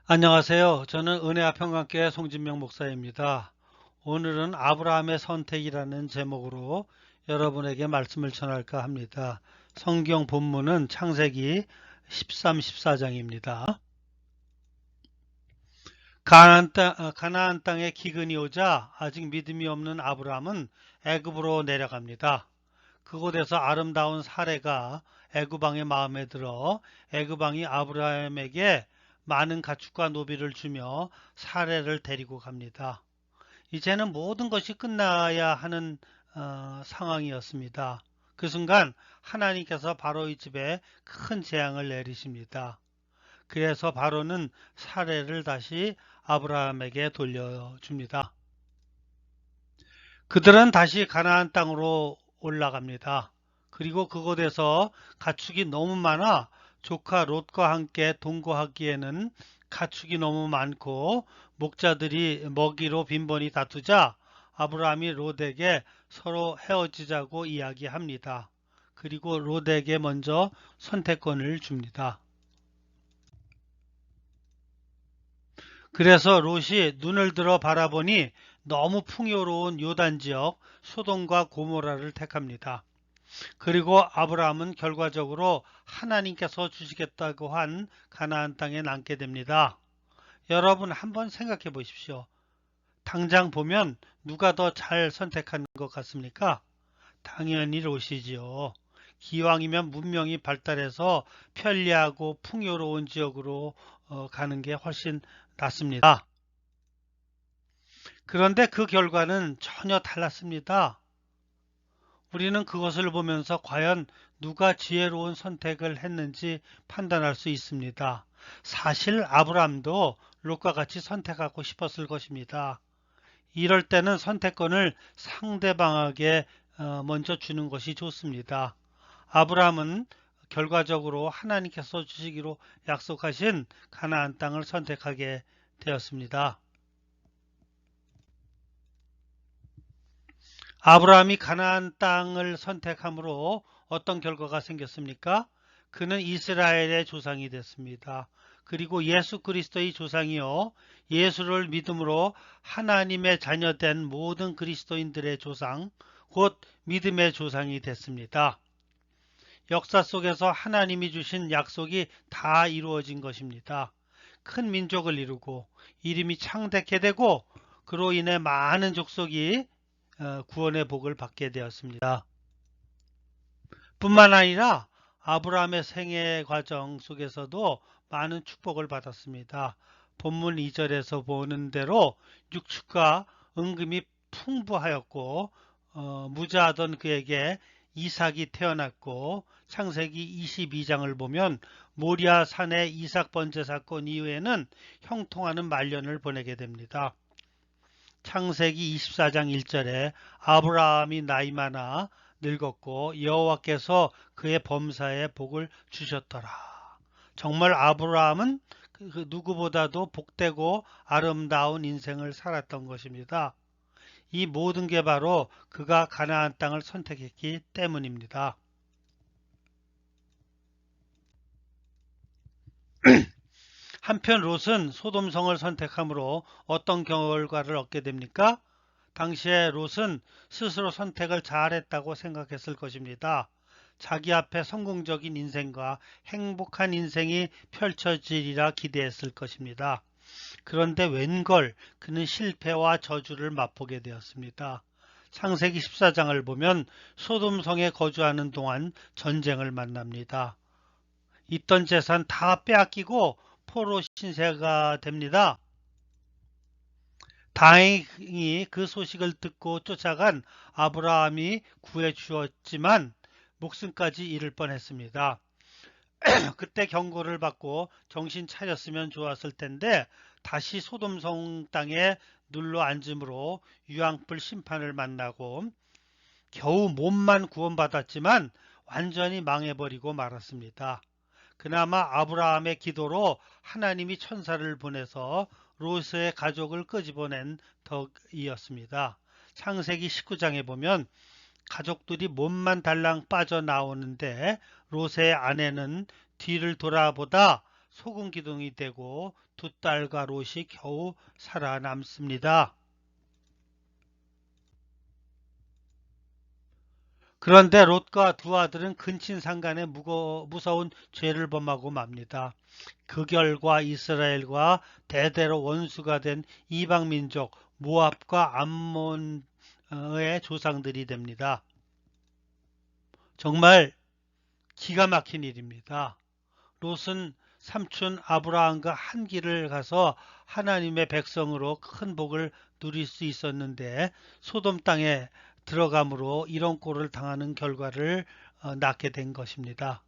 안녕하세요. 저는 은혜와평강교회 송진명 목사입니다. 오늘은 아브라함의 선택이라는 제목으로 여러분에게 말씀을 전할까 합니다. 성경 본문은 창세기 13, 14장입니다. 가나안 땅에 기근이 오자 아직 믿음이 없는 아브라함은 애굽으로 내려갑니다. 그곳에서 아름다운 사레가 애굽왕의 마음에 들어 애굽왕이 아브라함에게 많은 가축과 노비를 주며 사레를 데리고 갑니다. 이제는 모든 것이 끝나야 하는 상황이었습니다. 그 순간 하나님께서 바로의 집에 큰 재앙을 내리십니다. 그래서 바로는 사레를 다시 아브라함에게 돌려줍니다. 그들은 다시 가나안 땅으로 올라갑니다. 그리고 그곳에서 가축이 너무 많아 조카 롯과 함께 동거하기에는 가축이 너무 많고 목자들이 먹이로 빈번히 다투자 아브라함이 롯에게 서로 헤어지자고 이야기합니다. 그리고 롯에게 먼저 선택권을 줍니다. 그래서 롯이 눈을 들어 바라보니 너무 풍요로운 요단 지역 소돔과 고모라를 택합니다. 그리고 아브라함은 결과적으로 하나님께서 주시겠다고 한 가나안 땅에 남게 됩니다. 여러분 한번 생각해 보십시오. 당장 보면 누가 더 잘 선택한 것 같습니까? 당연히 롯이지요. 기왕이면 문명이 발달해서 편리하고 풍요로운 지역으로 가는 게 훨씬 낫습니다. 그런데 그 결과는 전혀 달랐습니다. 우리는 그것을 보면서 과연 누가 지혜로운 선택을 했는지 판단할 수 있습니다. 사실 아브람도 롯과 같이 선택하고 싶었을 것입니다. 이럴 때는 선택권을 상대방에게 먼저 주는 것이 좋습니다. 아브람은 결과적으로 하나님께서 주시기로 약속하신 가나안 땅을 선택하게 되었습니다. 아브라함이 가나안 땅을 선택함으로 어떤 결과가 생겼습니까? 그는 이스라엘의 조상이 됐습니다. 그리고 예수 그리스도의 조상이요. 예수를 믿음으로 하나님의 자녀된 모든 그리스도인들의 조상, 곧 믿음의 조상이 됐습니다. 역사 속에서 하나님이 주신 약속이 다 이루어진 것입니다. 큰 민족을 이루고 이름이 창대케 되고 그로 인해 많은 족속이 구원의 복을 받게 되었습니다. 뿐만 아니라 아브라함의 생애 과정 속에서도 많은 축복을 받았습니다. 본문 2절에서 보는 대로 육축과 은금이 풍부하였고 무자하던 그에게 이삭이 태어났고 창세기 22장을 보면 모리아 산의 이삭 번제 사건 이후에는 형통하는 말년을 보내게 됩니다. 창세기 24장 1절에 아브라함이 나이 많아 늙었고 여호와께서 그의 범사에 복을 주셨더라. 정말 아브라함은 그 누구보다도 복되고 아름다운 인생을 살았던 것입니다. 이 모든 게 바로 그가 가나안 땅을 선택했기 때문입니다. 한편 롯은 소돔성을 선택함으로 어떤 결과를 얻게 됩니까? 당시에 롯은 스스로 선택을 잘했다고 생각했을 것입니다. 자기 앞에 성공적인 인생과 행복한 인생이 펼쳐지리라 기대했을 것입니다. 그런데 웬걸 그는 실패와 저주를 맛보게 되었습니다. 창세기 14장을 보면 소돔성에 거주하는 동안 전쟁을 만납니다. 있던 재산 다 빼앗기고 포로 신세가 됩니다. 다행히 그 소식을 듣고 쫓아간 아브라함이 구해 주었지만 목숨까지 잃을 뻔했습니다. 그때 경고를 받고 정신 차렸으면 좋았을 텐데 다시 소돔성 땅에 눌러 앉음으로 유황불 심판을 만나고 겨우 몸만 구원받았지만 완전히 망해버리고 말았습니다. 그나마 아브라함의 기도로 하나님이 천사를 보내서 롯의 가족을 끄집어낸 덕이었습니다. 창세기 19장에 보면 가족들이 몸만 달랑 빠져나오는데 롯의 아내는 뒤를 돌아보다 소금 기둥이 되고 두 딸과 롯이 겨우 살아남습니다. 그런데 롯과 두 아들은 근친상간에 무서운 죄를 범하고 맙니다. 그 결과 이스라엘과 대대로 원수가 된 이방민족 모압과 암몬의 조상들이 됩니다. 정말 기가 막힌 일입니다. 롯은 삼촌 아브라함과 한 길을 가서 하나님의 백성으로 큰 복을 누릴 수 있었는데 소돔 땅에 들어감으로 이런 꼴을 당하는 결과를 낳게 된 것입니다.